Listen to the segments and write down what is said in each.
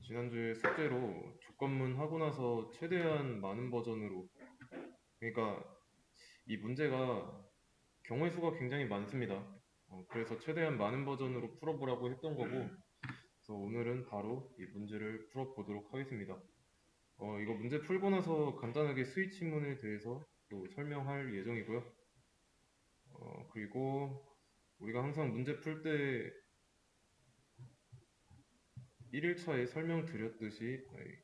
지난주에 숙제로 조건문 하고 나서 최대한 많은 버전으로, 그러니까 이 문제가 경우의 수가 굉장히 많습니다. 그래서 최대한 많은 버전으로 풀어보라고 했던 거고, 그래서 오늘은 바로 이 문제를 풀어보도록 하겠습니다. 이거 문제 풀고 나서 간단하게 스위치문에 대해서 또 설명할 예정이고요. 그리고 우리가 항상 문제 풀 때 1일차에 설명드렸듯이,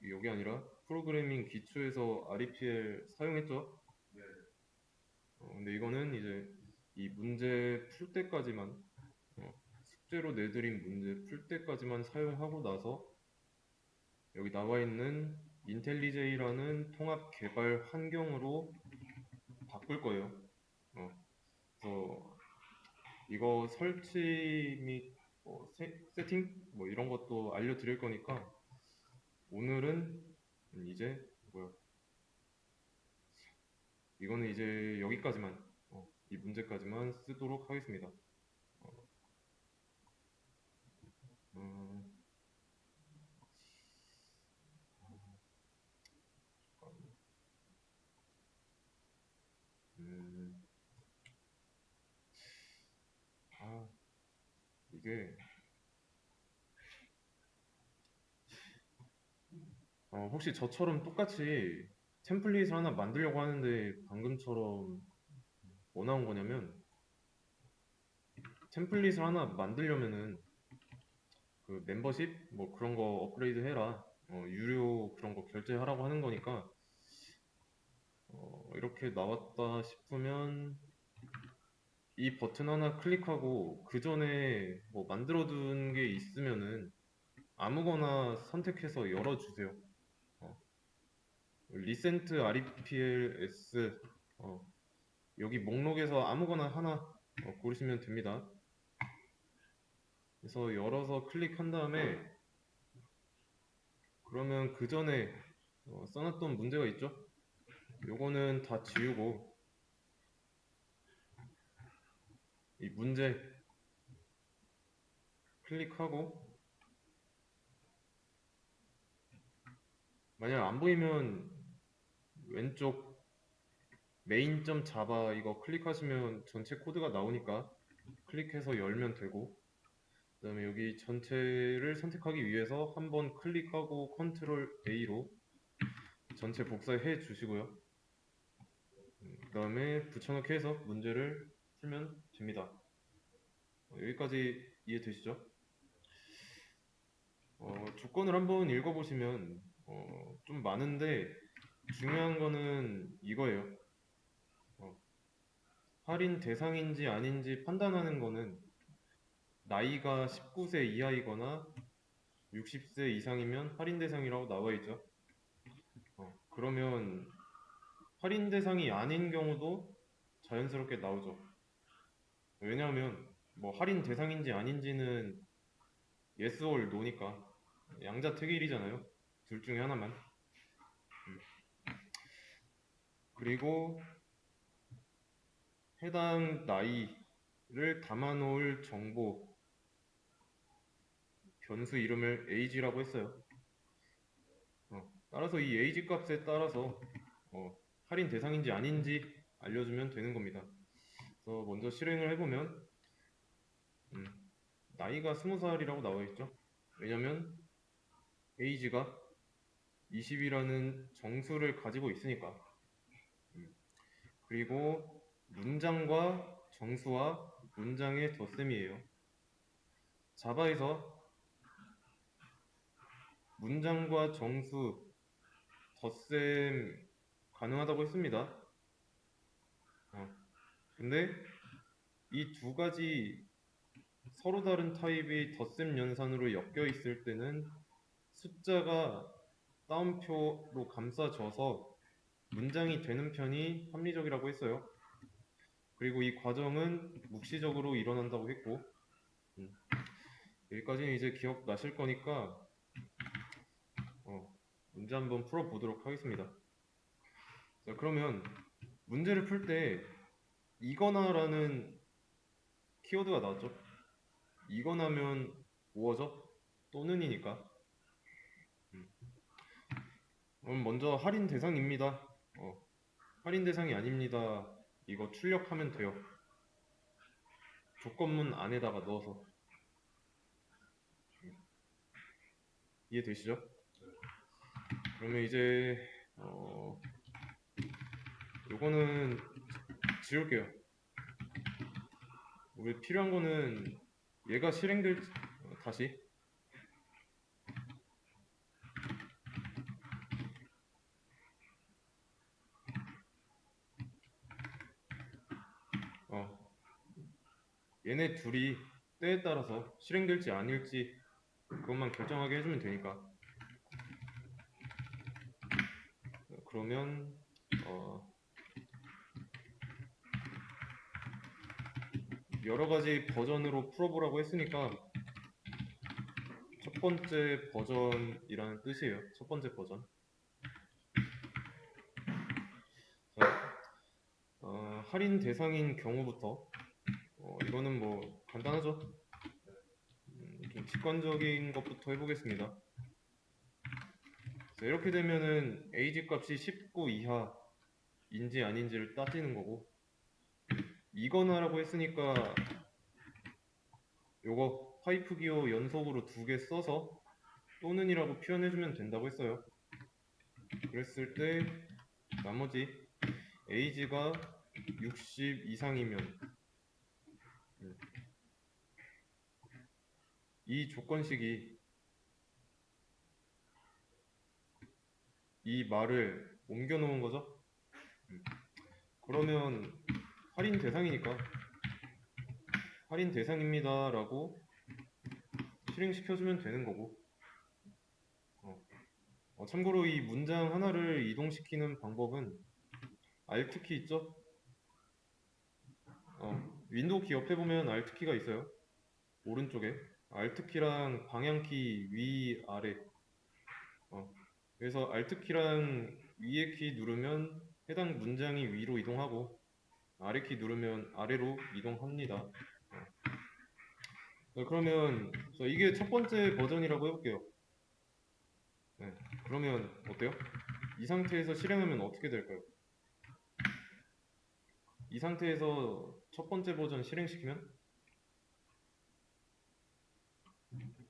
여기 아니라 프로그래밍 기초에서 REPL 사용했죠? 근데 이거는 이제 이 문제 풀 때까지만, 숙제로 내드린 문제 풀 때까지만 사용하고 나서 여기 나와 있는 인텔리제이라는 통합 개발 환경으로 바꿀 거예요. 그래서 이거 설치 및 세팅 뭐 이런 것도 알려드릴 거니까 오늘은 이제 뭐야 이거는 이제 여기까지만 이 문제까지만 쓰도록 하겠습니다. 음, 음, 아, 이게 혹시 저처럼 똑같이 템플릿을 하나 만들려고 하는데 방금처럼 뭐 나온 거냐면 템플릿을 하나 만들려면은 그 멤버십 뭐 그런 거 업그레이드 해라, 유료 그런 거 결제하라고 하는 거니까 이렇게 나왔다 싶으면 이 버튼 하나 클릭하고 그 전에 뭐 만들어둔 게 있으면은 아무거나 선택해서 열어주세요. 어, 리센트 REPLS, 여기 목록에서 아무거나 하나 고르시면 됩니다. 그래서 열어서 클릭한 다음에 그러면 그 전에 써놨던 문제가 있죠? 요거는 다 지우고 이 문제 클릭하고 만약 안 보이면 왼쪽 main.java 이거 클릭하시면 전체 코드가 나오니까 클릭해서 열면 되고, 그 다음에 여기 전체를 선택하기 위해서 한번 클릭하고 컨트롤 A로 전체 복사해 주시고요. 그 다음에 붙여넣기 해서 문제를 풀면 됩니다. 여기까지 이해되시죠? 조건을 한번 읽어보시면 좀 많은데 중요한 거는 이거예요. 어, 할인 대상인지 아닌지 판단하는 거는 나이가 19세 이하이거나 60세 이상이면 할인 대상이라고 나와 있죠. 그러면 할인 대상이 아닌 경우도 자연스럽게 나오죠. 왜냐하면 뭐 할인 대상인지 아닌지는 yes or no니까 양자택일이잖아요. 둘 중에 하나만. 그리고 해당 나이를 담아놓을 정보 변수 이름을 age라고 했어요. 따라서 이 age 값에 따라서 할인 대상인지 아닌지 알려주면 되는 겁니다. 그래서 먼저 실행을 해보면 음, 나이가 20살이라고 나와 있죠. 왜냐면 age가 20이라는 정수를 가지고 있으니까. 그리고 문장과 정수와 문장의 덧셈이에요. 자바에서 문장과 정수 덧셈 가능하다고 했습니다. 근데 이 두 가지 서로 다른 타입의 덧셈 연산으로 엮여 있을 때는 숫자가 따옴표로 감싸져서 문장이 되는 편이 합리적이라고 했어요. 그리고 이 과정은 묵시적으로 일어난다고 했고, 여기까지는 이제 기억나실 거니까 문제 한번 풀어보도록 하겠습니다. 자, 그러면 문제를 풀 때 이거나라는 키워드가 나왔죠? 이거나면 뭐죠? 또는이니까. 그럼 먼저 할인 대상입니다. 할인 대상이 아닙니다. 이거 출력하면 돼요. 조건문 안에다가 넣어서. 이해되시죠? 그러면 이제 요거는 지울게요. 우리 필요한 거는 얘가 실행될 다시 어, 얘네 둘이 때에 따라서 실행될지 아닐지 그것만 결정하게 해주면 되니까. 그러면 여러 가지 버전으로 풀어보라고 했으니까 첫 번째 버전이라는 뜻이에요. 첫 번째 버전. 자, 할인 대상인 경우부터 이거는 뭐 간단하죠. 좀 직관적인 것부터 해보겠습니다. 자, 이렇게 되면은 age 값이 19 이하인지 아닌지를 따지는 거고, 이거나라고 했으니까 요거 파이프 기호 연속으로 2개 써서 또는이라고 표현해주면 된다고 했어요. 그랬을 때 나머지 age가 60 이상이면 이 조건식이 이 말을 옮겨 놓은 거죠. 그러면 할인 대상이니까 할인 대상입니다 라고 실행시켜주면 되는 거고, 참고로 이 문장 하나를 이동시키는 방법은 Alt키 있죠? 윈도우 키 옆에 보면 Alt키가 있어요. 오른쪽에 Alt키랑 방향키 위 아래. 그래서 Alt키랑 위에 키 누르면 해당 문장이 위로 이동하고 아래 키 누르면 아래로 이동합니다. 그러면 이게 첫 번째 버전이라고 해볼게요. 네, 그러면 어때요? 이 상태에서 실행하면 어떻게 될까요? 이 상태에서 첫 번째 버전 실행시키면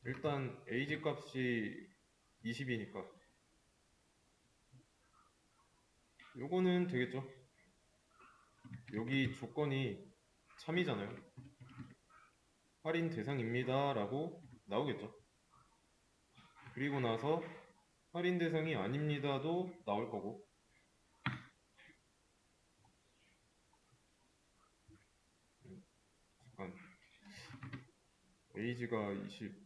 일단 age 값이 20이니까 요거는 되겠죠? 여기 조건이 참이잖아요. 할인 대상입니다 라고 나오겠죠. 그리고 나서 할인 대상이 아닙니다도 나올 거고, 잠깐 age가 20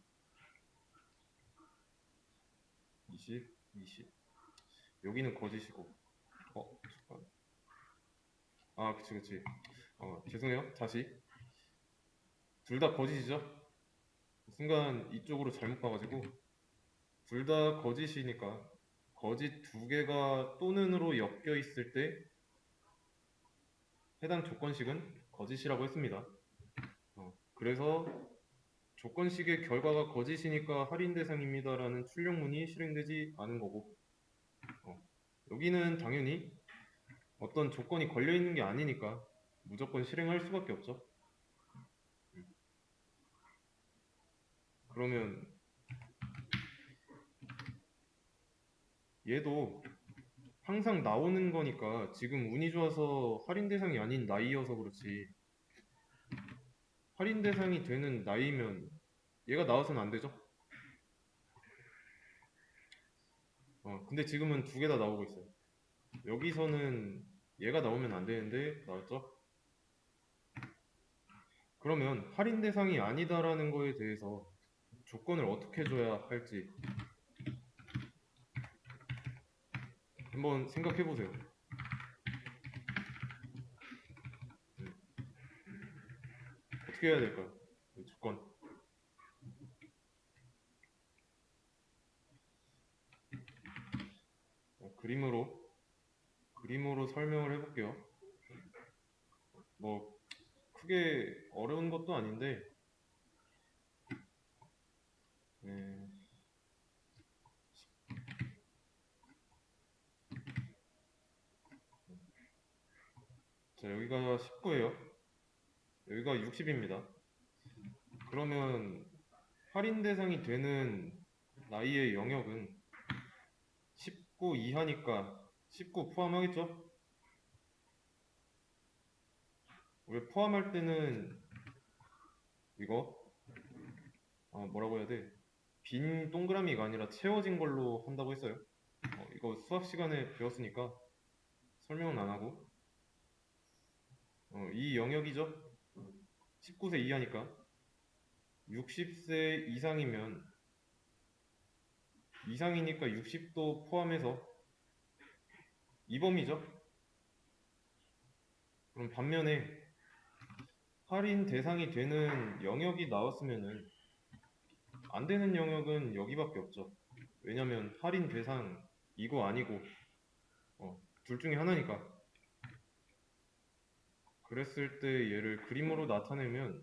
여기는 거짓이고 잠깐 그치 죄송해요. 다시 둘 다 거짓이죠. 순간 이쪽으로 잘못 봐가지고 둘 다 거짓이니까 거짓 두 개가 또는으로 엮여 있을 때 해당 조건식은 거짓이라고 했습니다. 그래서 조건식의 결과가 거짓이니까 할인 대상입니다라는 출력문이 실행되지 않은 거고, 여기는 당연히 어떤 조건이 걸려 있는 게 아니니까 무조건 실행할 수밖에 없죠. 그러면 얘도 항상 나오는 거니까 지금 운이 좋아서 할인 대상이 아닌 나이여서 그렇지, 할인 대상이 되는 나이면 얘가 나와서는 안 되죠. 근데 지금은 두 개 다 나오고 있어요. 여기서는 얘가 나오면 안 되는데 나왔죠? 그러면 할인 대상이 아니다라는 거에 대해서 조건을 어떻게 줘야 할지 한번 생각해 보세요. 어떻게 해야 될까요? 이 조건. 그림으로 설명을 해볼게요. 뭐 크게 어려운 것도 아닌데, 네, 자, 여기가 19예요. 여기가 60입니다. 그러면 할인 대상이 되는 나이의 영역은 19 이하니까 19 포함하겠죠? 우리 포함할 때는 이거 뭐라고 해야 돼? 빈 동그라미가 아니라 채워진 걸로 한다고 했어요. 이거 수학 시간에 배웠으니까 설명은 안 하고 이 영역이죠? 19세 이하니까 60세 이상이니까 60도 포함해서 2범이죠? 그럼 반면에 할인 대상이 되는 영역이 나왔으면은 안 되는 영역은 여기밖에 없죠. 왜냐면 할인 대상 이거 아니고 둘 중에 하나니까. 그랬을 때 얘를 그림으로 나타내면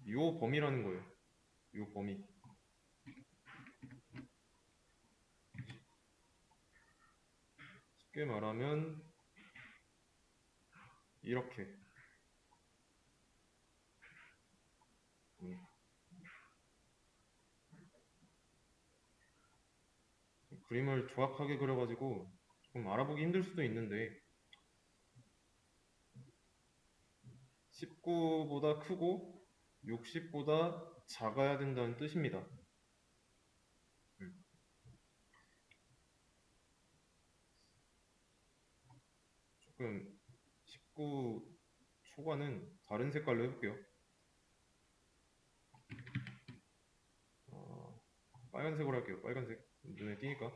요 범위라는 거예요. 요 범위. 쉽게 말하면 이렇게 그림을 조악하게 그려가지고 좀 알아보기 힘들 수도 있는데 19보다 크고 60보다 작아야 된다는 뜻입니다. 조금 19 초과는 다른 색깔로 해볼게요. 빨간색으로 할게요. 빨간색 눈에 띄니까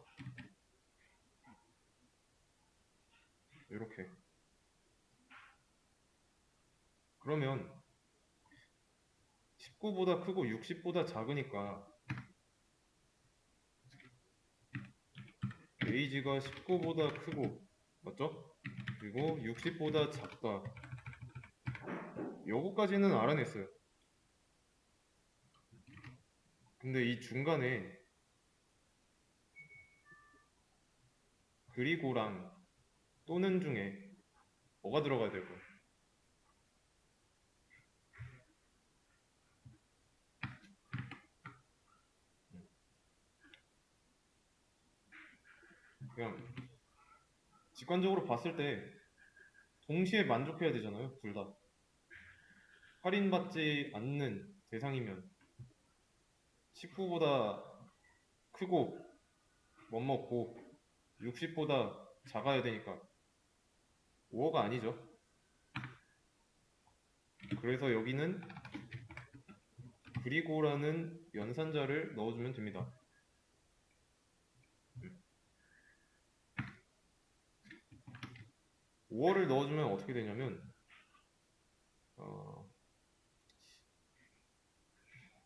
이렇게. 그러면 19보다 크고 60보다 작으니까 에이지가 19보다 크고 맞죠? 그리고 60보다 작다. 요거까지는 알아냈어요. 근데 이 중간에 그리고랑 또는 중에 뭐가 들어가야 될까요? 그냥 직관적으로 봤을 때 동시에 만족해야 되잖아요. 둘 다. 할인받지 않는 대상이면 19보다 크고 멋먹고 60보다 작아야 되니까 5호가 아니죠. 그래서 여기는 그리고라는 연산자를 넣어주면 됩니다. 5월을 넣어주면 어떻게 되냐면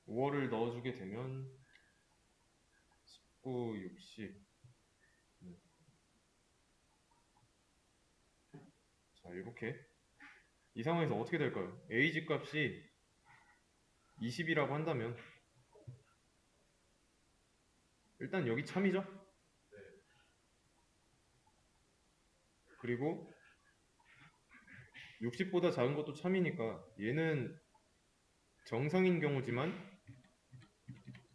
5월을 넣어주게 되면 19, 60. 자, 이렇게 이 상황에서 어떻게 될까요? AG 값이 20이라고 한다면 일단 여기 참이죠? 그리고 60보다 작은 것도 참이니까 얘는 정상인 경우지만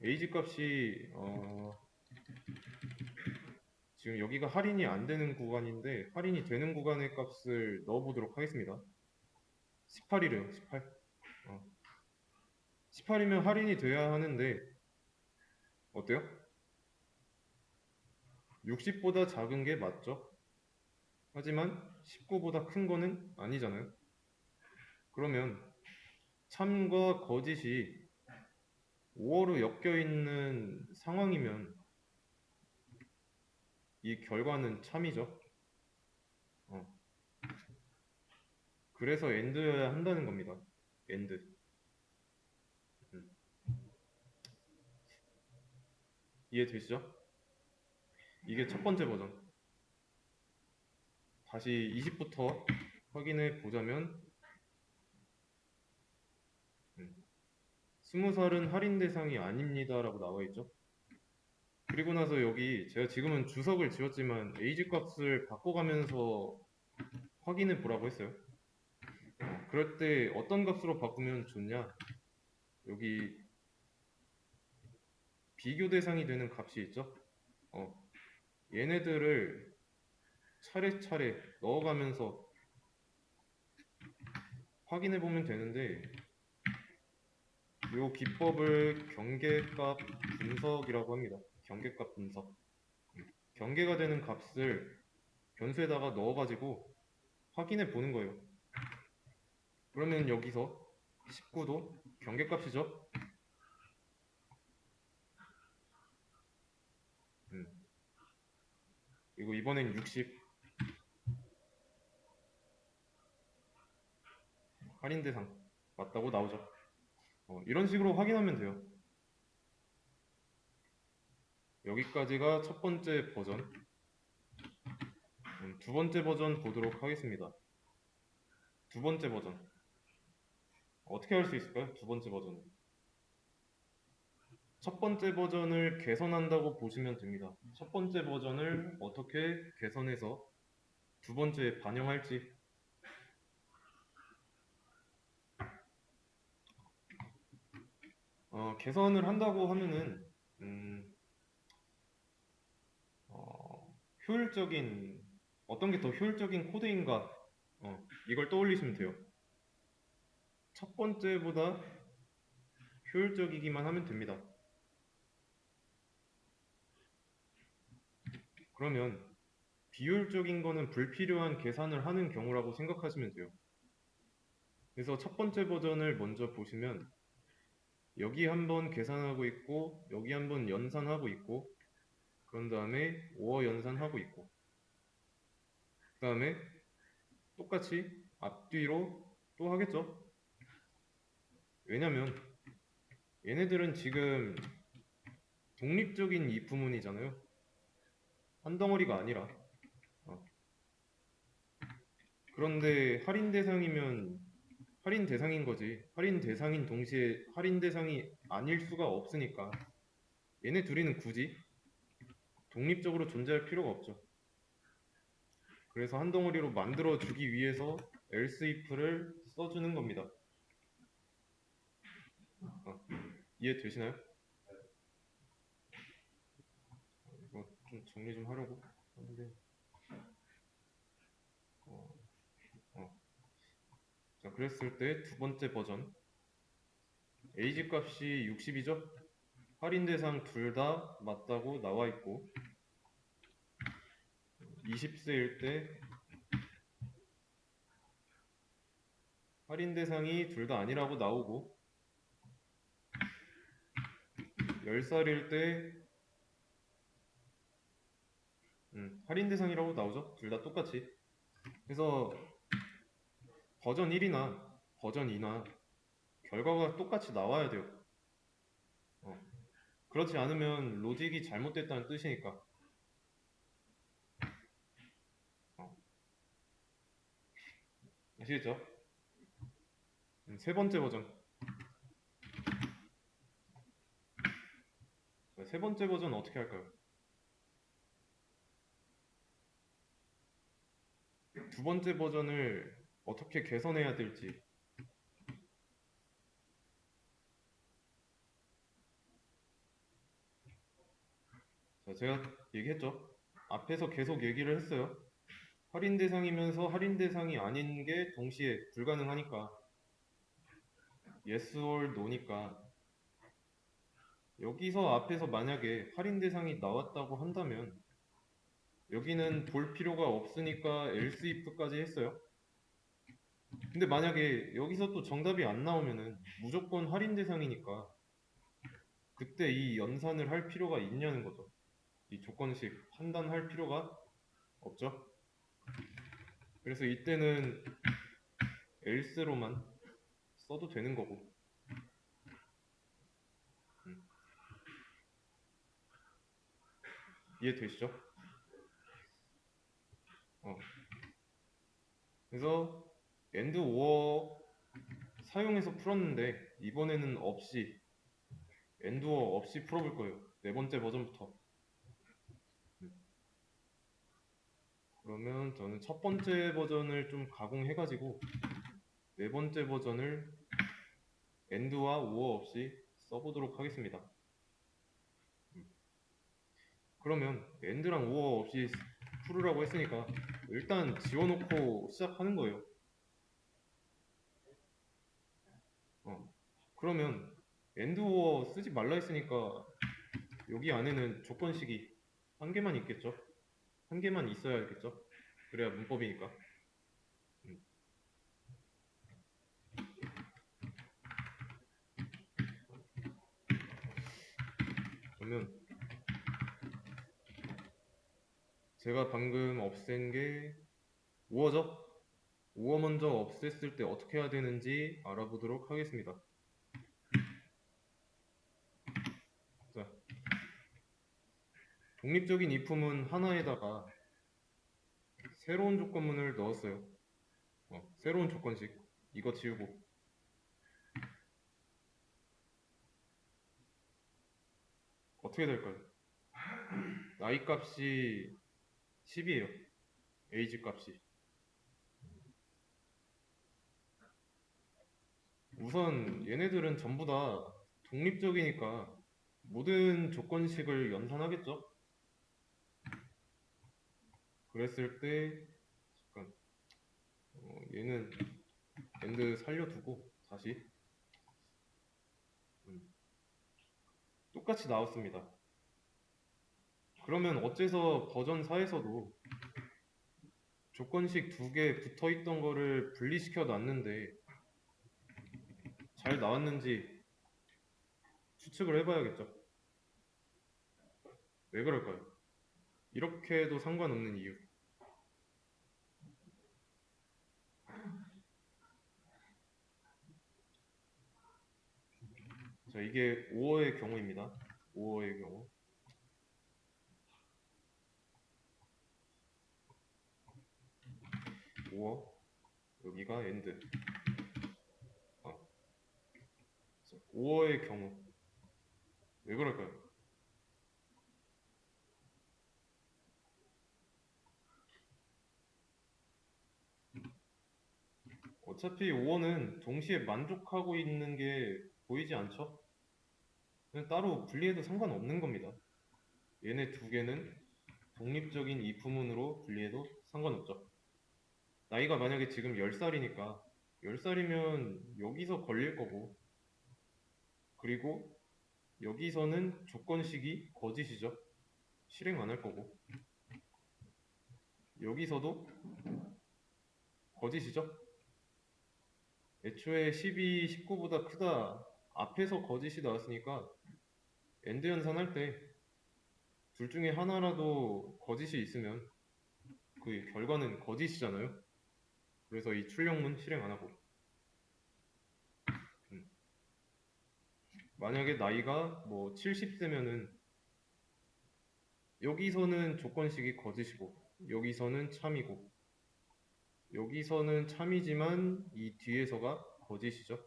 AG 값이 지금 여기가 할인이 안 되는 구간인데 할인이 되는 구간의 값을 넣어보도록 하겠습니다. 18이래요. 18. 18이면 할인이 돼야 하는데 어때요? 60보다 작은 게 맞죠? 하지만 19보다 큰 거는 아니잖아요. 그러면 참과 거짓이 5어로 엮여 있는 상황이면 이 결과는 참이죠. 그래서 AND여야 한다는 겁니다. AND. 이해되시죠? 이게 첫 번째 버전. 다시 20부터 확인해 보자면 20살은 할인 대상이 아닙니다 라고 나와 있죠. 그리고 나서 여기 제가 지금은 주석을 지웠지만 에이지 값을 바꿔가면서 확인해 보라고 했어요. 그럴 때 어떤 값으로 바꾸면 좋냐? 여기 비교 대상이 되는 값이 있죠? 어, 얘네들을 차례차례 넣어가면서 확인해 보면 되는데 이 기법을 경계값 분석이라고 합니다. 경계값 분석. 경계가 되는 값을 변수에다가 넣어가지고 확인해 보는 거예요. 그러면 여기서 19도 경계값이죠? 그리고 이번엔 60 할인 대상 맞다고 나오죠. 이런 식으로 확인하면 돼요. 여기까지가 첫 번째 버전. 두 번째 버전 보도록 하겠습니다. 두 번째 버전. 어떻게 할 수 있을까요? 두 번째 버전은. 첫 번째 버전을 개선한다고 보시면 됩니다. 첫 번째 버전을 어떻게 개선해서 두 번째에 반영할지. 개선을 한다고 하면은 음, 효율적인 어떤 게 더 효율적인 코드인가 이걸 떠올리시면 돼요. 첫 번째보다 효율적이기만 하면 됩니다. 그러면 비효율적인 거는 불필요한 계산을 하는 경우라고 생각하시면 돼요. 그래서 첫 번째 버전을 먼저 보시면 여기 한번 계산하고 있고 여기 한번 연산하고 있고 그런 다음에 5어 연산하고 있고 그 다음에 똑같이 앞뒤로 또 하겠죠. 왜냐면 얘네들은 지금 독립적인 이 부문이잖아요. 한 덩어리가 아니라 어. 그런데 할인 대상이면 할인 대상인 거지. 할인 대상인 동시에 할인 대상이 아닐 수가 없으니까 얘네 둘이는 굳이 독립적으로 존재할 필요가 없죠. 그래서 한 덩어리로 만들어 주기 위해서 else if를 써주는 겁니다. 이해되시나요? 이거 좀 정리 좀 하려고 하는데 어, 어. 자, 그랬을 때 두 번째 버전 age 값이 60이죠? 할인 대상 둘 다 맞다고 나와 있고 20세일 때 할인 대상이 둘 다 아니라고 나오고 10살일 때 할인 대상이라고 나오죠? 둘 다 똑같이. 그래서 버전 1이나 버전 2나 결과가 똑같이 나와야 돼요. 어. 그렇지 않으면 로직이 잘못됐다는 뜻이니까. 어. 아시겠죠? 세 번째 버전. 세 번째 버전 어떻게 할까요? 두 번째 버전을 어떻게 개선해야 될지. 자, 제가 얘기했죠? 앞에서 계속 얘기를 했어요. 할인 대상이면서 할인 대상이 아닌 게 동시에 불가능하니까. yes or no니까. 여기서 앞에서 만약에 할인 대상이 나왔다고 한다면 여기는 볼 필요가 없으니까 else if까지 했어요. 근데 만약에 여기서 또 정답이 안 나오면은 무조건 할인 대상이니까 그때 이 연산을 할 필요가 있냐는 거죠. 이 조건식 판단할 필요가 없죠. 그래서 이때는 else로만 써도 되는 거고. 음, 이해되시죠? 어. 그래서 and or 사용해서 풀었는데 이번에는 없이 and or 없이 풀어볼 거예요. 네 번째 버전부터. 그러면 저는 첫 번째 버전을 좀 가공해가지고 네 번째 버전을 AND와 OR 없이 써보도록 하겠습니다. 그러면 AND랑 OR 없이 풀으라고 했으니까 일단 지워놓고 시작하는 거예요. 그러면 AND OR 쓰지 말라 했으니까 여기 안에는 조건식이 한 개만 있겠죠? 한 개만 있어야겠죠? 그래야 문법이니까. 음, 그러면 제가 방금 없앤 게 5어죠? 5어 먼저 없앴을 때 어떻게 해야 되는지 알아보도록 하겠습니다. 자, 독립적인 이품은 하나에다가 새로운 조건문을 넣었어요. 새로운 조건식. 이거 지우고. 어떻게 될까요? 나이 값이 10이에요. 에이지 값이. 우선 얘네들은 전부 다 독립적이니까 모든 조건식을 연산하겠죠? 그랬을 때 잠깐 얘는 엔드 살려두고 다시 똑같이 나왔습니다. 그러면 어째서 버전 4에서도 조건식 두 개 붙어 있던 거를 분리시켜 놨는데 잘 나왔는지 추측을 해봐야겠죠. 왜 그럴까요? 이렇게 해도 상관없는 이유. 자, 이게 5어의 경우입니다. 5어의 경우. 5어, 여기가 엔드. 5어의 경우. 왜 그럴까요? 어차피 5어는 동시에 만족하고 있는 게 보이지 않죠? 그냥 따로 분리해도 상관없는 겁니다. 얘네 두 개는 독립적인 이품문으로 분리해도 상관없죠. 나이가 만약에 지금 10살이니까 10살이면 여기서 걸릴 거고 그리고 여기서는 조건식이 거짓이죠. 실행 안 할 거고 여기서도 거짓이죠. 애초에 10이 19보다 크다 앞에서 거짓이 나왔으니까 엔드 연산할 때 둘 중에 하나라도 거짓이 있으면 그 결과는 거짓이잖아요. 그래서 이 출력문 실행 안 하고 만약에 나이가 뭐 70세면은 여기서는 조건식이 거짓이고 여기서는 참이고 여기서는 참이지만 이 뒤에서가 거짓이죠.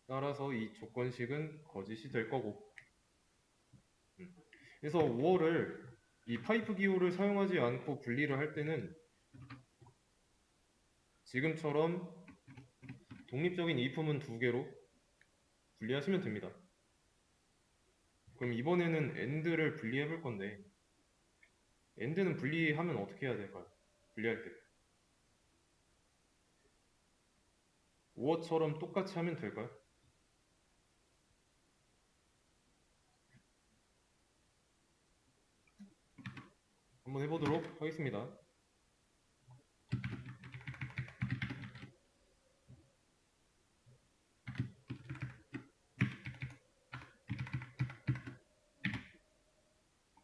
따라서 이 조건식은 거짓이 될 거고 그래서 5어를 이 파이프 기호를 사용하지 않고 분리를 할 때는 지금처럼 독립적인 이품은 두 개로 분리하시면 됩니다. 그럼 이번에는 AND를 분리해 볼 건데 AND는 분리하면 어떻게 해야 될까요? 분리할 때 5어처럼 똑같이 하면 될까요? 한번 해보도록 하겠습니다.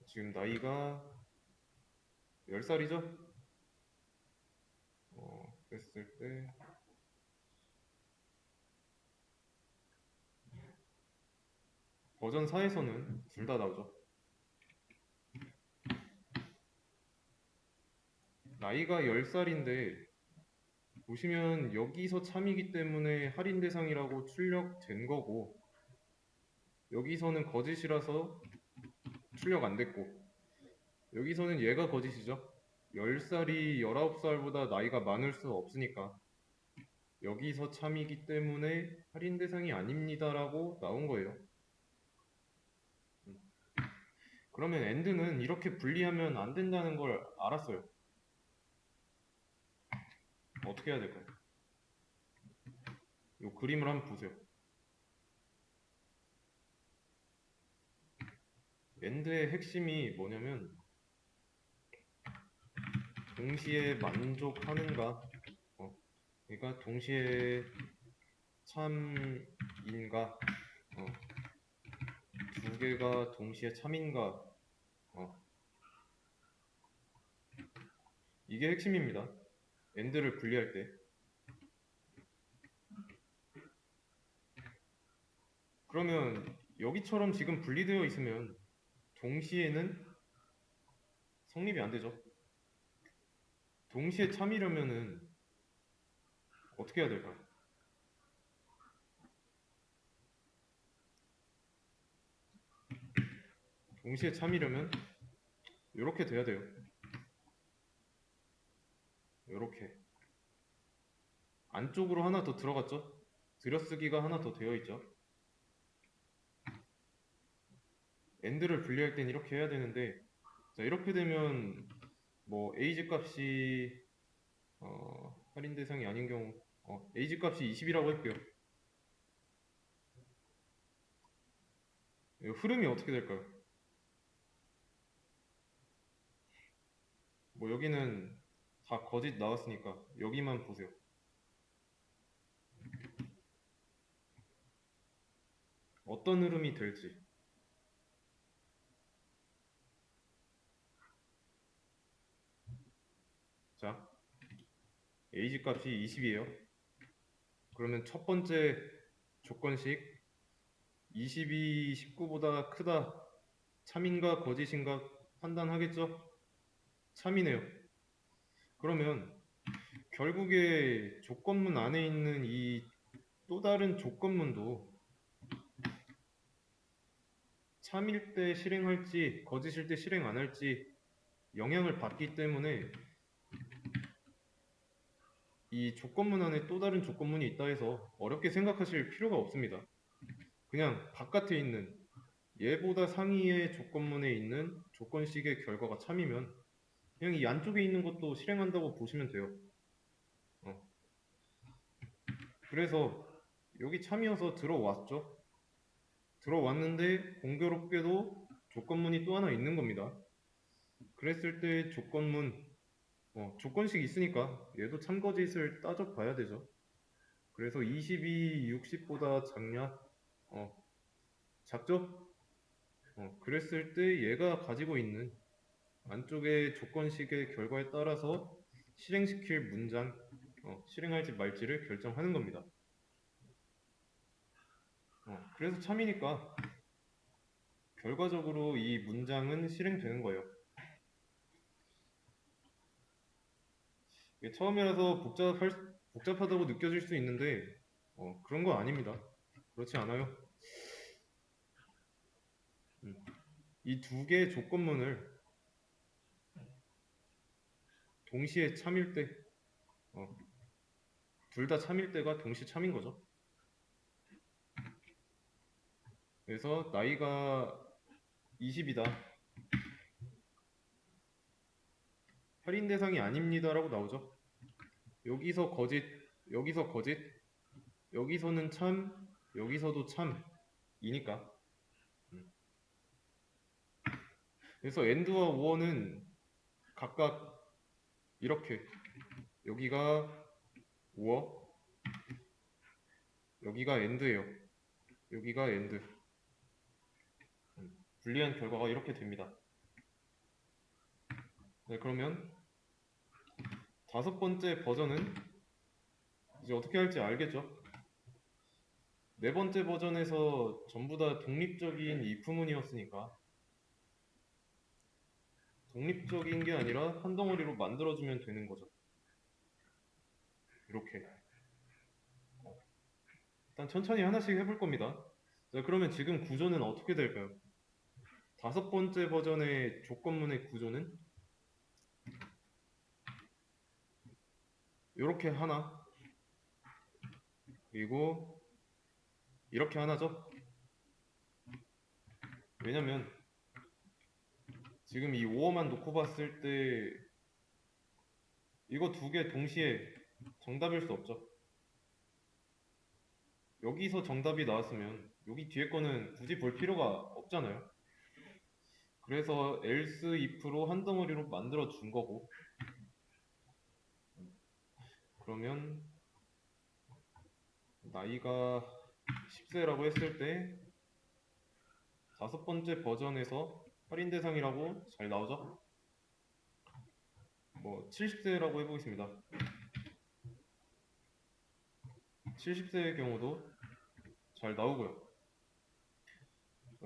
지금 나이가 10살이죠? 그랬을 때 버전 4에서는 둘 다 나오죠. 나이가 10살인데 보시면 여기서 참이기 때문에 할인 대상이라고 출력된 거고 여기서는 거짓이라서 출력 안 됐고 여기서는 얘가 거짓이죠. 10살이 19살보다 나이가 많을 수 없으니까 여기서 참이기 때문에 할인 대상이 아닙니다라고 나온 거예요. 그러면 and는 이렇게 분리하면 안 된다는 걸 알았어요. 어떻게 해야 될까요? 이 그림을 한번 보세요. and의 핵심이 뭐냐면 동시에 만족하는가, 그러니까 동시에 참인가, 두 개가 동시에 참인가, 이게 핵심입니다. and를 분리할 때. 그러면 여기처럼 지금 분리되어 있으면 동시에는 성립이 안 되죠. 동시에 참이려면은 어떻게 해야 될까요? 동시에 참이려면 이렇게 돼야 돼요. 이렇게 안쪽으로 하나 더 들어갔죠? 들여쓰기가 하나 더 되어 있죠. and를 분리할 땐 이렇게 해야 되는데, 자, 이렇게 되면 뭐 age 값이 할인 대상이 아닌 경우 age 값이 20이라고 할게요. 흐름이 어떻게 될까요? 뭐 여기는 다 거짓 나왔으니까 여기만 보세요. 어떤 흐름이 될지. 자, age 값이 20이에요. 그러면 첫 번째 조건식 20이 19보다 크다. 참인가 거짓인가 판단하겠죠? 참이네요. 그러면 결국에 조건문 안에 있는 이 또 다른 조건문도 참일 때 실행할지 거짓일 때 실행 안 할지 영향을 받기 때문에 이 조건문 안에 또 다른 조건문이 있다 해서 어렵게 생각하실 필요가 없습니다. 그냥 바깥에 있는 얘보다 상위의 조건문에 있는 조건식의 결과가 참이면 그냥 이 안쪽에 있는 것도 실행한다고 보시면 돼요. 그래서 여기 참이어서 들어왔죠. 들어왔는데 공교롭게도 조건문이 또 하나 있는 겁니다. 그랬을 때 조건문, 조건식 있으니까 얘도 참거짓을 따져봐야 되죠. 그래서 20이 60보다 작냐? 작죠? 그랬을 때 얘가 가지고 있는 안쪽의 조건식의 결과에 따라서 실행시킬 문장, 실행할지 말지를 결정하는 겁니다. 그래서 참이니까 결과적으로 이 문장은 실행되는 거예요. 이게 처음이라서 복잡하다고 느껴질 수 있는데 그런 거 아닙니다. 그렇지 않아요. 이 두 개의 조건문을 동시에 참일 때, 둘 다 참일 때가 동시 참인 거죠. 그래서 나이가 20이다. 할인 대상이 아닙니다라고 나오죠. 여기서 거짓, 여기서 거짓, 여기서는 참, 여기서도 참이니까. 그래서 and와 or는 각각 이렇게 여기가 or, 여기가 and예요. 여기가 and. 분리한 결과가 이렇게 됩니다. 네, 그러면 다섯 번째 버전은 이제 어떻게 할지 알겠죠? 네 번째 버전에서 전부 다 독립적인 if문이었으니까 독립적인 게 아니라 한 덩어리로 만들어주면 되는 거죠. 이렇게. 일단 천천히 하나씩 해볼 겁니다. 자, 그러면 지금 구조는 어떻게 될까요? 다섯 번째 버전의 조건문의 구조는 이렇게 하나, 그리고 이렇게 하나죠. 왜냐면 지금 이 5어만 놓고 봤을 때 이거 두 개 동시에 정답일 수 없죠. 여기서 정답이 나왔으면 여기 뒤에 거는 굳이 볼 필요가 없잖아요. 그래서 else if로 한 덩어리로 만들어 준 거고, 그러면 나이가 10세라고 했을 때 다섯 번째 버전에서 할인 대상이라고 잘 나오죠? 뭐 70세라고 해보겠습니다. 70세의 경우도 잘 나오고요.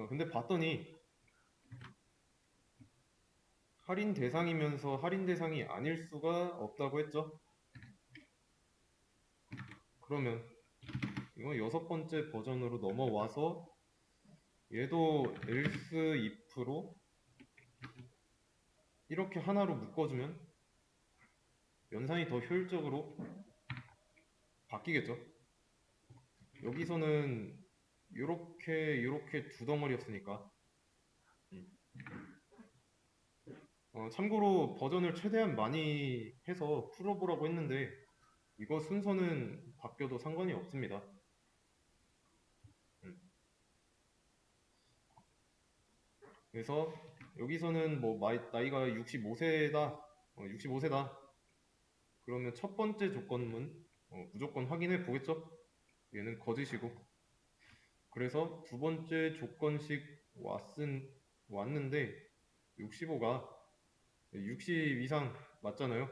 근데 봤더니 할인 대상이면서 할인 대상이 아닐 수가 없다고 했죠? 그러면 이건 여섯 번째 버전으로 넘어와서 얘도 else if로 이렇게 하나로 묶어주면 연산이 더 효율적으로 바뀌겠죠? 여기서는 요렇게 두 덩어리였으니까 참고로 버전을 최대한 많이 해서 풀어보라고 했는데 이거 순서는 바뀌어도 상관이 없습니다. 음. 그래서 여기서는 뭐 나이가 65세다 65세다 그러면 첫 번째 조건문 무조건 확인해 보겠죠? 얘는 거짓이고 그래서 두 번째 조건식 왔는데 65가 60 이상 맞잖아요.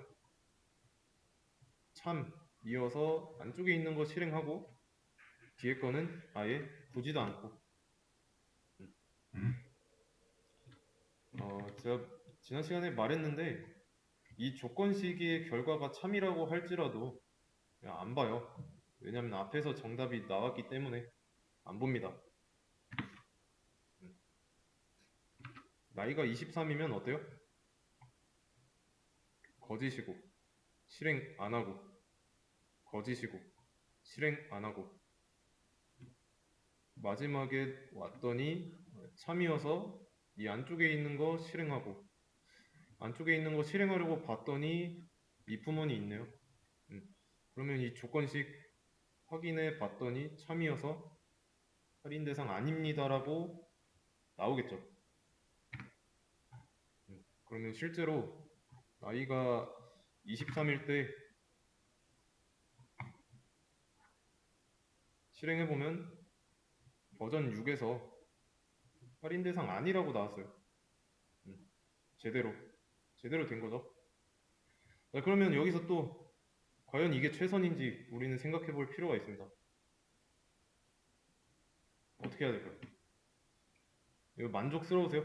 참 이어서 안쪽에 있는 거 실행하고 뒤에 거는 아예 보지도 않고 제가 지난 시간에 말했는데 이 조건식의 결과가 참이라고 할지라도 그냥 안 봐요. 왜냐면 앞에서 정답이 나왔기 때문에 안 봅니다. 나이가 23이면 어때요? 거짓이고 실행 안 하고 거짓이고 실행 안 하고 마지막에 왔더니 참이어서 이 안쪽에 있는 거 실행하고 안쪽에 있는 거 실행하려고 봤더니 if문이 있네요. 그러면 이 조건식 확인해 봤더니 참이어서 할인 대상 아닙니다라고 나오겠죠. 그러면 실제로 나이가 23일 때 실행해보면 버전 6에서 할인 대상 아니라고 나왔어요. 제대로 된 거죠. 자, 그러면 여기서 또 과연 이게 최선인지 우리는 생각해 볼 필요가 있습니다. 어떻게 해야 될까요? 이거 만족스러우세요?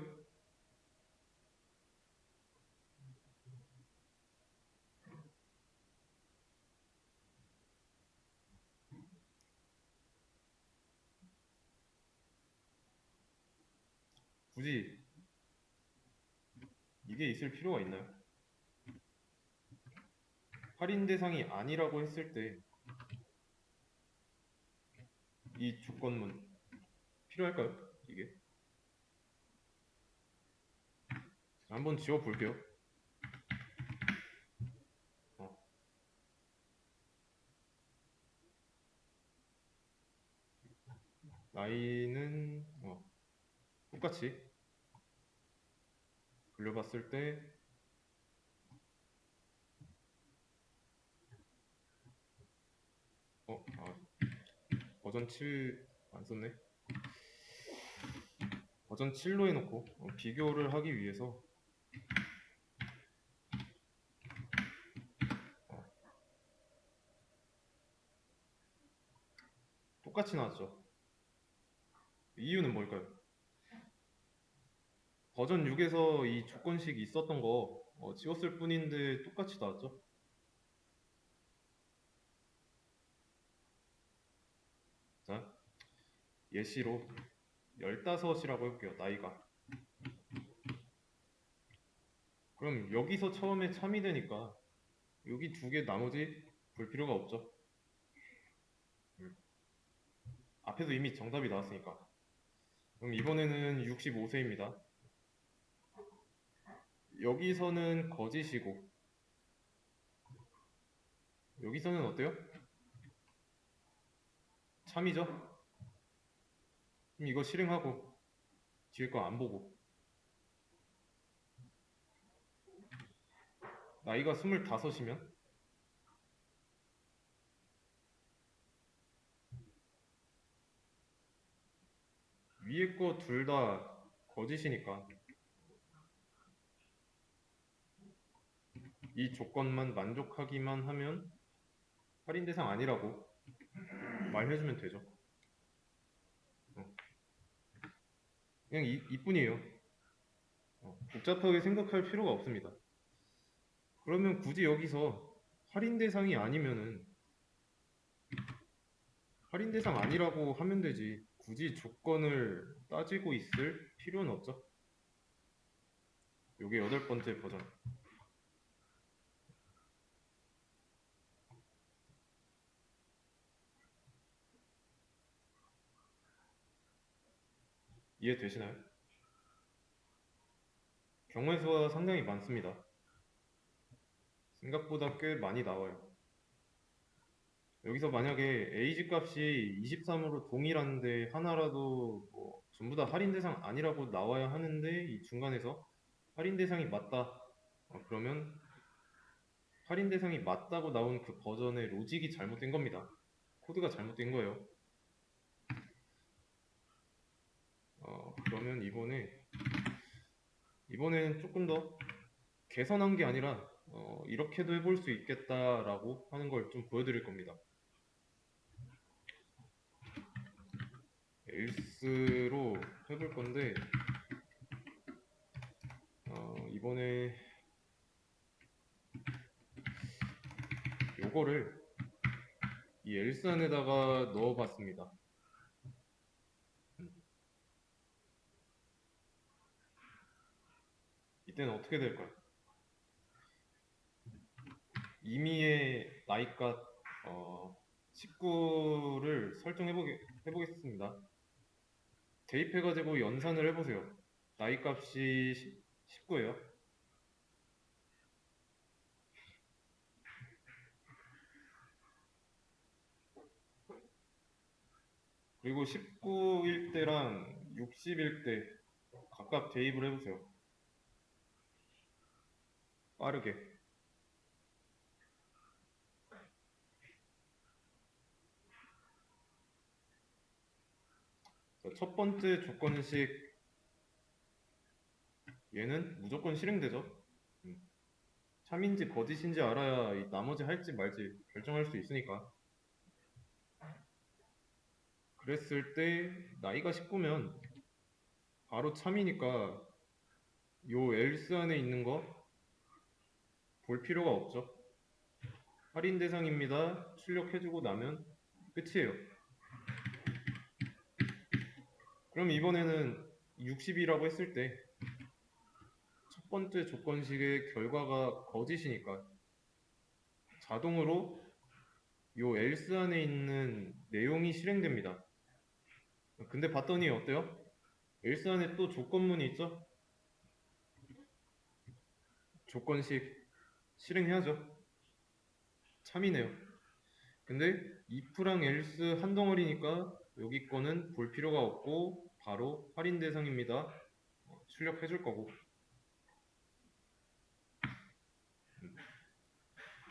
굳이 이게 있을 필요가 있나요? 할인 대상이 아니라고 했을 때 이 조건문 필요할까요? 이게 한번 지워 볼게요. 어, 나이는 똑같이 돌려봤을 때 버전 7 안 썼네. 버전 7로 해놓고 비교를 하기 위해서 똑같이 나왔죠. 이유는 뭘까요? 버전 6에서 이 조건식이 있었던 거 지웠을 뿐인데 똑같이 나왔죠. 자, 예시로 15이라고 해볼게요. 나이가. 그럼 여기서 처음에 참이 되니까 여기 두 개 나머지 볼 필요가 없죠. 앞에서 이미 정답이 나왔으니까. 그럼 이번에는 65세입니다. 여기서는 거짓이고, 여기서는 어때요? 참이죠? 그럼 이거 실행하고, 뒤에 거 안 보고. 나이가 25이면? 위에 거 둘 다 거짓이니까 이 조건만 만족하기만 하면 할인 대상 아니라고 말해주면 되죠. 그냥 이뿐이에요. 복잡하게 생각할 필요가 없습니다. 그러면 굳이 여기서 할인 대상이 아니면은 할인 대상 아니라고 하면 되지. 굳이 조건을 따지고 있을 필요는 없죠. 요게 8번째 버전. 이해되시나요? 경우의 수가 상당히 많습니다. 생각보다 꽤 많이 나와요. 여기서 만약에 에이지 값이 23으로 동일한데 하나라도 뭐 전부 다 할인 대상 아니라고 나와야 하는데 이 중간에서 할인 대상이 맞다. 그러면 할인 대상이 맞다고 나온 그 버전의 로직이 잘못된 겁니다. 코드가 잘못된 거예요. 그러면 이번에는 조금 더 개선한 게 아니라 이렇게도 해볼 수 있겠다라고 하는 걸 좀 보여드릴 겁니다. else로 해볼 건데 이번에 요거를 이 else 안에다가 넣어봤습니다. 이때는 어떻게 될까요? 이미의 나이값 19를 해보겠습니다. 대입해가지고 연산을 해보세요. 나이값이 19예요. 그리고 19일 때랑 60일 때 각각 대입을 해보세요. 빠르게. 첫 번째 조건식 얘는 무조건 실행되죠. 참인지 거짓인지 알아야 이 나머지 할지 말지 결정할 수 있으니까. 그랬을 때 나이가 19면 바로 참이니까 요 else 안에 있는 거 볼 필요가 없죠. 할인 대상입니다. 출력해주고 나면 끝이에요. 그럼 이번에는 60이라고 했을 때 첫 번째 조건식의 결과가 거짓이니까 자동으로 요 else 안에 있는 내용이 실행됩니다. 근데 봤더니 어때요? else 안에 또 조건문이 있죠? 조건식 실행해야죠. 참이네요. 근데 if랑 else 한 덩어리니까 여기 거는 볼 필요가 없고 바로 할인 대상입니다. 출력해 줄 거고.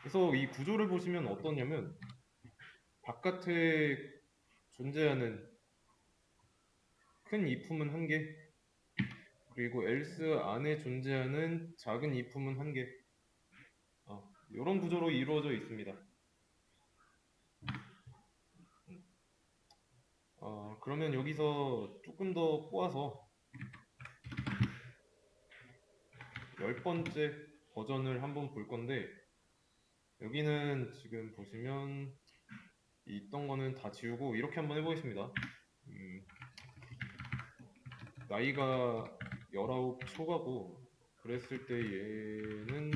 그래서 이 구조를 보시면 어떠냐면 바깥에 존재하는 큰 if문 한 개, 그리고 else 안에 존재하는 작은 if문 한 개, 이런 구조로 이루어져 있습니다. 그러면 여기서 조금 더 꼬아서 10번째 버전을 한번 볼 건데 여기는 지금 보시면 있던 거는 다 지우고 이렇게 한번 해보겠습니다. 나이가 19 초과고 그랬을 때 얘는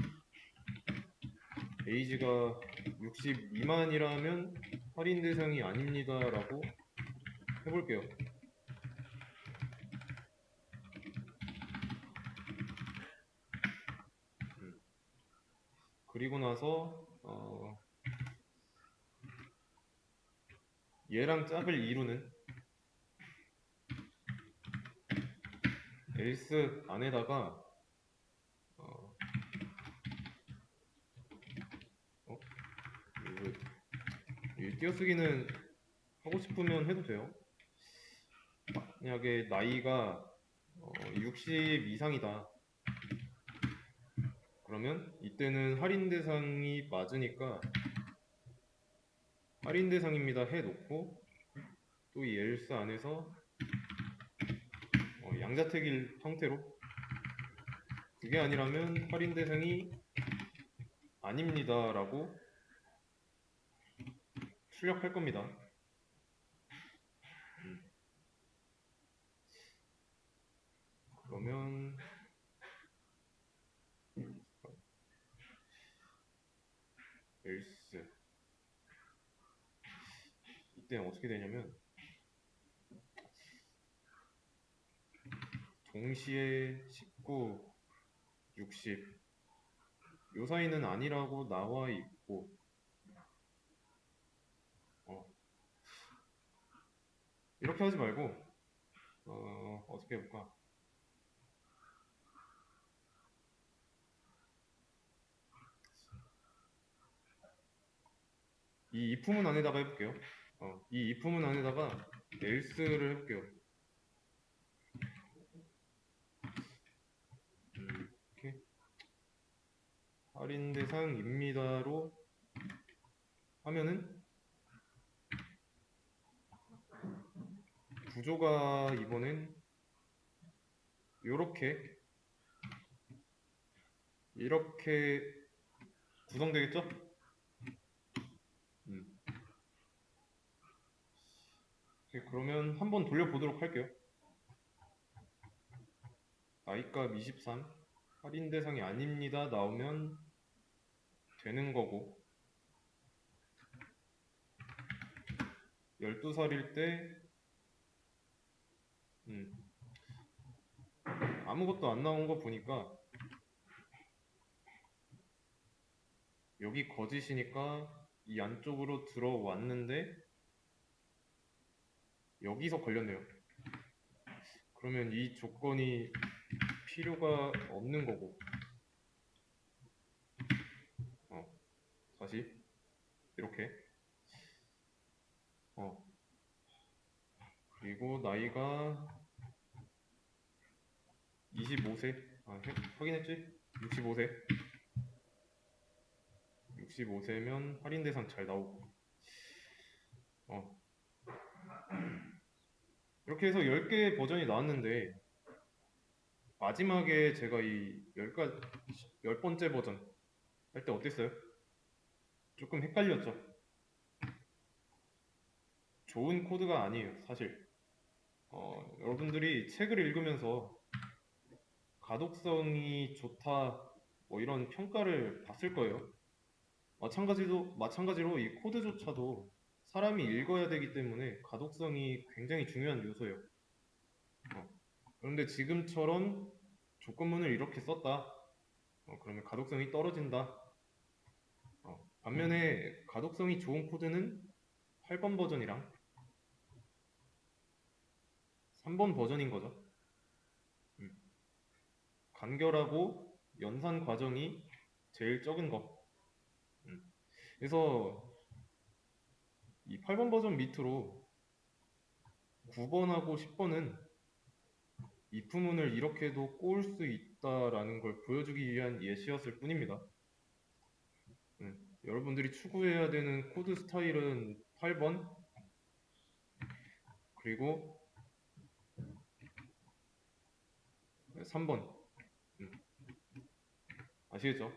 에이지가 60 미만이라면 할인 대상이 아닙니다 라고 해볼게요. 그리고 나서 얘랑 짝을 이루는 else 안에다가 이 띄어쓰기는 하고 싶으면 해도 돼요. 만약에 나이가 60 이상이다. 그러면 이때는 할인 대상이 맞으니까 할인 대상입니다 해놓고 또 이 else 안에서 양자택일 형태로 그게 아니라면 할인 대상이 아닙니다 라고 출력할 겁니다. 그러면 else 이때는 어떻게 되냐면 동시에 19, 60 요 사이는 아니라고 나와 있고 이렇게 하지 말고 어떻게 해볼까? 이 if문 안에다가 해볼게요. 이 if문 안에다가 else를 해볼게요. 이렇게 할인 대상입니다로 하면은 구조가 이번엔 이렇게 구성되겠죠? 그러면 한번 돌려보도록 할게요. 나이값 23 할인 대상이 아닙니다 나오면 되는 거고 12살일 때 아무것도 안 나온 거 보니까 여기 거짓이니까 이 안쪽으로 들어왔는데 여기서 걸렸네요. 그러면 이 조건이 필요가 없는 거고 다시 이렇게 그리고 나이가 25세 확인했지? 65세면 할인 대상 잘 나오고 이렇게 해서 10개의 버전이 나왔는데 마지막에 제가 이 10번째 버전 할 때 어땠어요? 조금 헷갈렸죠? 좋은 코드가 아니에요 사실 여러분들이 책을 읽으면서 가독성이 좋다 뭐 이런 평가를 봤을 거예요. 마찬가지로 이 코드조차도 사람이 읽어야 되기 때문에 가독성이 굉장히 중요한 요소예요. 그런데 지금처럼 조건문을 이렇게 썼다. 그러면 가독성이 떨어진다. 반면에 가독성이 좋은 코드는 8번 버전이랑 3번 버전인 거죠. 간결하고 연산 과정이 제일 적은 거. 그래서 이 8번 버전 밑으로 9번하고 10번은 if문을 이렇게도 꼬을 수 있다라는 걸 보여주기 위한 예시였을 뿐입니다. 여러분들이 추구해야 되는 코드 스타일은 8번 그리고 3번 아시겠죠?